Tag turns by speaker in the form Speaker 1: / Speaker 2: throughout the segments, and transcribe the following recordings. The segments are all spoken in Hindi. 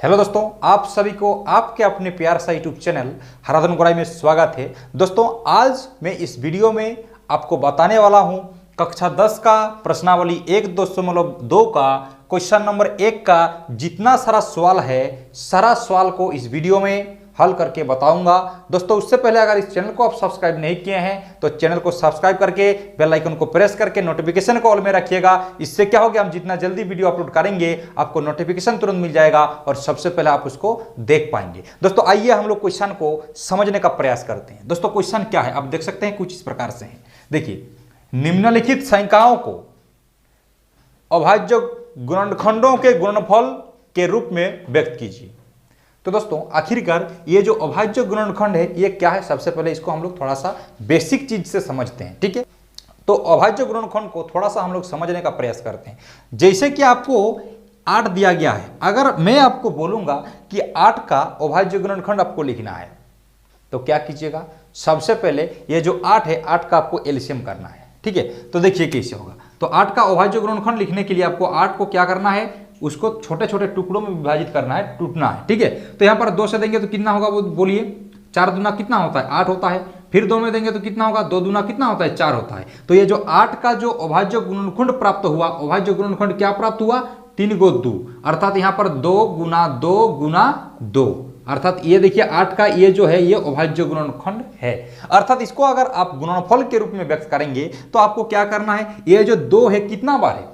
Speaker 1: हेलो दोस्तों, आप सभी को आपके अपने प्यार सा यूट्यूब चैनल हराधन गोराई में स्वागत है। दोस्तों, आज मैं इस वीडियो में आपको बताने वाला हूं कक्षा 10 का प्रश्नावली 1.2 का क्वेश्चन नंबर 1 का जितना सारा सवाल है, सारा सवाल को इस वीडियो में हल करके बताऊंगा। दोस्तों, उससे पहले अगर इस चैनल को आप सब्सक्राइब नहीं किए हैं तो चैनल को सब्सक्राइब करके बेल आइकन को प्रेस करके नोटिफिकेशन को ऑल में रखिएगा। इससे क्या होगा, हम जितना जल्दी वीडियो अपलोड करेंगे आपको नोटिफिकेशन तुरंत मिल जाएगा और सबसे पहले आप उसको देख पाएंगे। दोस्तों, आइए हम लोग क्वेश्चन को समझने का प्रयास करते हैं। दोस्तों, क्वेश्चन क्या है आप देख सकते हैं, कुछ इस प्रकार से है। देखिए, निम्नलिखित संख्याओं को अभाज्य गुणनखंडों के गुणनफल के रूप में व्यक्त कीजिए। तो दोस्तों, आखिरकार ये जो अभाज्य गुणनखंड है ये क्या है, सबसे पहले इसको हम लोग थोड़ा सा बेसिक चीज से समझते हैं। ठीक है, तो अभाज्य गुणनखंड को थोड़ा सा हम लोग समझने का प्रयास करते हैं। जैसे कि आपको 8 दिया गया है, अगर मैं आपको बोलूंगा कि 8 का अभाज्य गुणनखंड आपको लिखना है तो क्या कीजिएगा, सबसे पहले ये जो 8 है 8 का आपको एलसीएम करना है। ठीक है, तो देखिए कैसे होगा। तो 8 का अभाज्य गुणनखंड लिखने के लिए आपको 8 को क्या करना है, उसको छोटे छोटे टुकड़ों में विभाजित करना है, टूटना है। ठीक है, तो यहाँ पर 2 से देंगे तो कितना होगा वो बोलिए, 4 दूना कितना होता है 8 होता है। फिर 2 में देंगे तो कितना होगा, 2 दूना कितना होता है 4 होता है। तो ये जो 8 का जो अभाज्य गुणनखंड प्राप्त हुआ, अभाज्य गुणनखंड क्या प्राप्त हुआ, 3 × 2, अर्थात यहाँ पर 2 × 2 × 2, अर्थात ये देखिए 8 का ये जो है ये अभाज्य गुणनखंड है। अर्थात इसको अगर आप गुणनफल के रूप में व्यक्त करेंगे तो आपको क्या करना है, ये जो 2 है कितना बार है,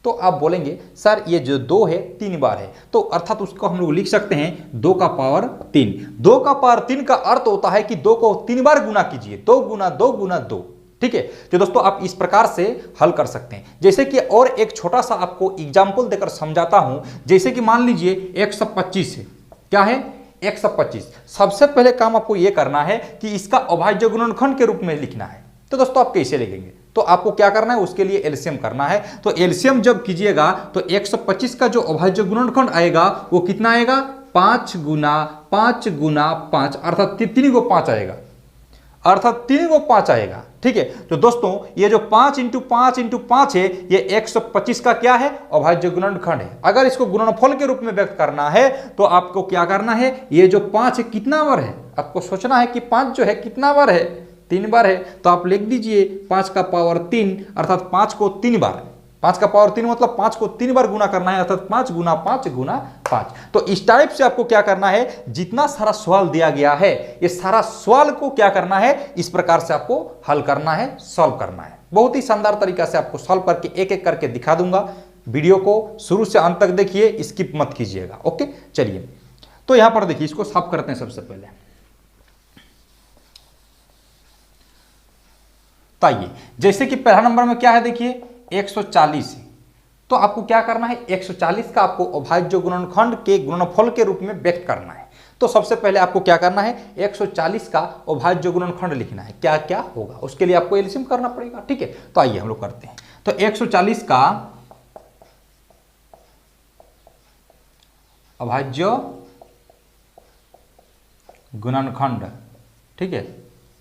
Speaker 1: तो आप बोलेंगे सर ये जो 2 है 3 बार है, तो अर्थात उसको हम लोग लिख सकते हैं 2 का पावर 3। 2 का पावर 3 का अर्थ होता है कि 2 को 3 बार गुना कीजिए, 2 × 2 × 2। ठीक है, तो दोस्तों आप इस प्रकार से हल कर सकते हैं। जैसे कि और एक छोटा सा आपको एग्जाम्पल देकर समझाता हूं। जैसे कि मान लीजिए 125 है, क्या है 125। सबसे पहले काम आपको यह करना है कि इसका अभाज्य गुणनखंड के रूप में लिखना है। तो दोस्तों आप कैसे लिखेंगे, तो आपको क्या करना है, उसके लिए एलसीएम करना है। तो एलसीएम जब कीजिएगा तो 125 का जो अभाज्य गुणनखंड आएगा वो कितना आएगा, 5 × 5 × 5, अर्थात 3 को 5 आएगा, अर्थात 3 को 5 आएगा। ठीक है, तो दोस्तों ये जो 5 × 5 × 5 है ये 125 का क्या है, अभाज्य गुणनखंड है। अगर इसको गुणनफल के रूप में व्यक्त करना है तो आपको क्या करना है, ये जो 5 है कितना बार है, आपको सोचना है कि 5 जो है कितना बार है, 3 बार है। तो आप लिख दीजिए 5 का पावर 3, अर्थात 5 को 3 बार, 5 का पावर 3 मतलब 5 को 3 बार गुना करना है, अर्थात 5 × 5 × 5। तो इस टाइप से आपको क्या करना है, जितना सारा सवाल दिया गया है ये सारा सवाल को क्या करना है, इस प्रकार से आपको हल करना है, सॉल्व करना है। बहुत ही शानदार तरीका से आपको सॉल्व करके एक एक करके दिखा दूंगा। वीडियो को शुरू से अंत तक देखिए, स्किप मत कीजिएगा। ओके, चलिए तो यहां पर देखिए, इसको साफ करते हैं सबसे पहले। तो आइए, जैसे कि पहला नंबर में क्या है, देखिए 140 है, तो आपको क्या करना है, 140 का आपको अभाज्य गुणनखंड के गुणनफल के रूप में व्यक्त करना है। तो सबसे पहले आपको क्या करना है, 140 का अभाज्य गुणनखंड लिखना है। क्या क्या होगा, उसके लिए आपको एलसीएम करना पड़ेगा। ठीक है, तो आइए हम लोग करते हैं। तो 140 का अभाज्य गुणनखंड, ठीक है,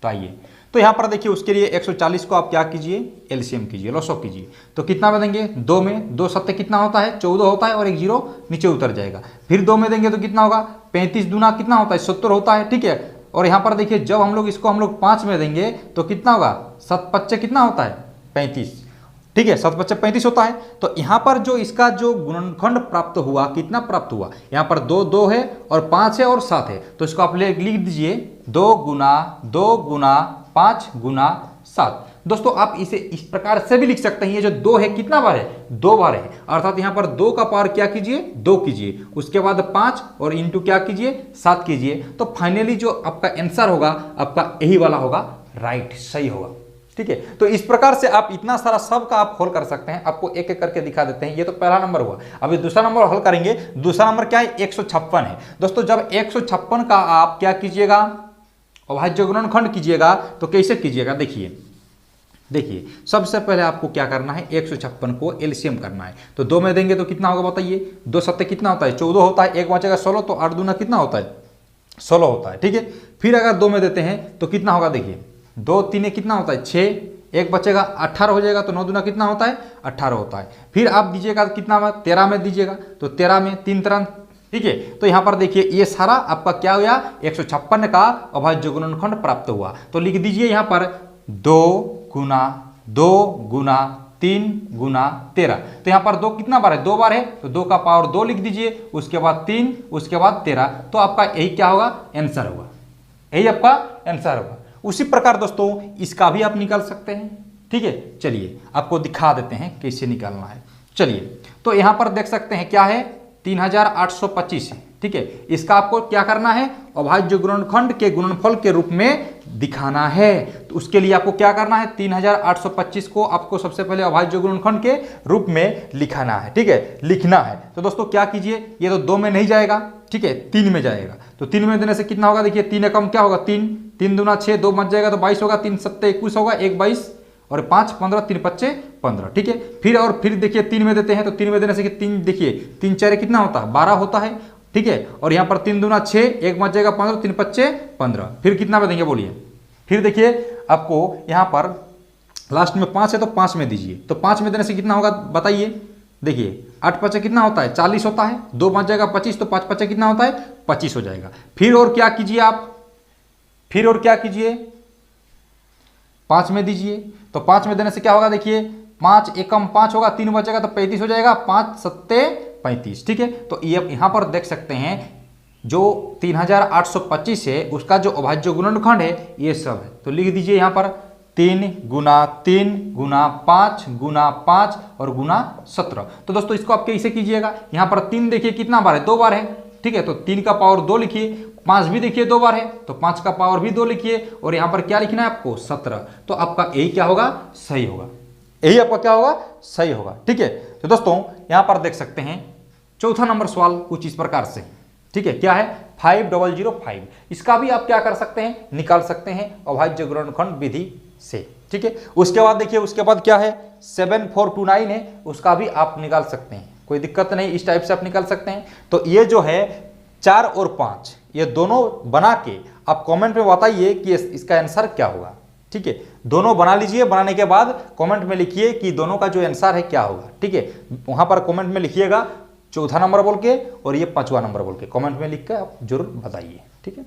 Speaker 1: तो आइए, तो यहां पर देखिए उसके लिए 140 को आप क्या कीजिए, एलसीएम कीजिए, लॉसो कीजिए। तो कितना में देंगे, 2 में 2 सत्ते कितना होता है, 14 होता है, और एक 0 नीचे उतर जाएगा। फिर 2 में देंगे तो कितना होगा, 35 दूना कितना होता है, 70 होता है। ठीक है, और यहां पर देखिए जब हम लोग इसको 5 में देंगे तो कितना होगा, 7 × 5 कितना होता है, 35। ठीक है, 7 × 5 35 होता है। तो यहां पर जो इसका जो गुणनखंड प्राप्त हुआ, कितना प्राप्त हुआ, यहां पर 2 है और 5 है और 7 है, तो इसको आप लिख दीजिए 2 × 2 × 5 × 7। दोस्तों आप इसे इस प्रकार से भी लिख सकते हैं, ये जो 2 है कितना बार है, 2 बार है, अर्थात यहां पर 2 का पावर क्या कीजिए, 2 कीजिए, उसके बाद 5 और इंटू क्या कीजिए, 7 कीजिए। तो फाइनली जो आपका आंसर होगा आपका यही वाला होगा, राइट, सही होगा। ठीक है, तो इस प्रकार से आप इतना सारा सब का आप हल कर सकते हैं। आपको एक एक करके दिखा देते हैं। ये तो पहला नंबर हुआ, अभी दूसरा नंबर हल करेंगे। दूसरा नंबर क्या है, 156 है। दोस्तों जब 156 का आप क्या कीजिएगा, अभाज्य गुणनखंड कीजिएगा, तो कैसे कीजिएगा, देखिए सबसे पहले आपको क्या करना है, 156 को एलसीएम करना है। तो 2 में देंगे तो कितना होगा बताइए, 2 सत्ते कितना होता है, 14 होता है, एक बचेगा 16, तो 8 दूना कितना होता है, 16 होता है। ठीक है, फिर अगर 2 में देते हैं तो कितना होगा, देखिए 2 3 कितना होता है, 6, एक बचेगा 18 हो जाएगा, तो 9 दूना कितना होता है, 18 होता है। फिर आप दीजिएगा कितना, 13 में दीजिएगा, तो 13 में 3 × ठीक है। तो यहाँ पर देखिए ये सारा आपका क्या हुआ, 156 का अभाज्य गुणनखंड प्राप्त हुआ। तो लिख दीजिए यहाँ पर 2 गुना 2 गुना 3 गुना 13। तो यहाँ पर 2 कितना बार है, 2 बार है, तो 2 का पावर 2 लिख दीजिए, उसके बाद 3, उसके बाद 13। तो आपका यही क्या होगा, आंसर होगा, यही आपका आंसर होगा। उसी प्रकार दोस्तों इसका भी आप निकाल सकते हैं। ठीक है, चलिए आपको दिखा देते हैं कैसे निकालना है। चलिए, तो यहाँ पर देख सकते हैं क्या है, 3825 है। ठीक है, इसका आपको क्या करना है, अभाज्य गुणनखंड के गुणनफल के रूप में दिखाना है। तो उसके लिए आपको क्या करना है, 3825 को आपको सबसे पहले अभाज्य गुणनखंड के रूप में लिखाना है। ठीक है, लिखना है। तो दोस्तों क्या कीजिए, ये तो 2 में नहीं जाएगा, ठीक है, 3 में जाएगा। तो 3 में देने से कितना होगा, देखिए 3 एकम क्या होगा, 3, 3 दूना 6, 2 बच जाएगा तो 22 होगा, 3 सत्ते 21 होगा, 1 22 और 5 15, 3 पच्चे 15। ठीक है, फिर देखिए 3 में देते हैं, तो 3 में देने से 3 देखिए 3 4 कितना होता है, 12 होता है। ठीक है, और यहाँ पर 3 दूना 6, 1 बच जाएगा 15, 3 पच्चे 15। फिर कितना में देंगे बोलिए, फिर देखिए आपको यहाँ पर लास्ट में 5 है तो 5 में दीजिए। तो 5 में देने से कितना होगा बताइए, देखिए 8 पच्चे कितना होता है, 40 होता है, 2 बच जाएगा 25, तो 5 पच्चे कितना होता है, 25 हो जाएगा। फिर और क्या कीजिए आप, फिर और क्या कीजिए, 5 में दीजिए। तो 5 में देने से क्या होगा, देखिए 5 एकम 5 होगा, 3 बचेगा तो 35 हो जाएगा, 5 सत्ते 35। ठीक है, तो ये यहाँ पर देख सकते हैं जो 3825 है उसका जो अभाज्य गुणनखंड है ये सब है। तो लिख दीजिए यहाँ पर 3 गुना 3 गुना 5 गुना 5 और गुना 17। तो दोस्तों इसको आप कैसे कीजिएगा, यहाँ पर 3 देखिए कितना बार है, 2 बार है। ठीक है, तो 3 का पावर 2 लिखिए, 5 भी देखिए 2 बार है, तो 5 का पावर भी 2 लिखिए, और यहाँ पर क्या लिखना है आपको, 17। तो आपका यही क्या होगा, सही होगा, यही आपका क्या होगा, सही होगा। ठीक है, तो दोस्तों यहाँ पर देख सकते हैं चौथा नंबर सवाल कुछ इस प्रकार से। ठीक है, क्या है, 5005। इसका भी आप क्या कर सकते हैं, निकाल सकते हैं अभाज्य गुणनखंड विधि से। ठीक है, उसके बाद देखिए, उसके बाद क्या है, 7429 है, उसका भी आप निकाल सकते हैं, कोई दिक्कत नहीं, इस टाइप से आप निकाल सकते हैं। तो ये जो है 4 और 5 ये दोनों बना के आप कमेंट में बताइए कि इसका आंसर क्या होगा। ठीक है, दोनों बना लीजिए, बनाने के बाद कमेंट में लिखिए कि दोनों का जो आंसर है क्या होगा। ठीक है, वहां पर कमेंट में लिखिएगा चौथा नंबर बोल के और ये 5वां नंबर बोल के कमेंट में लिख के आप जरूर बताइए। ठीक है।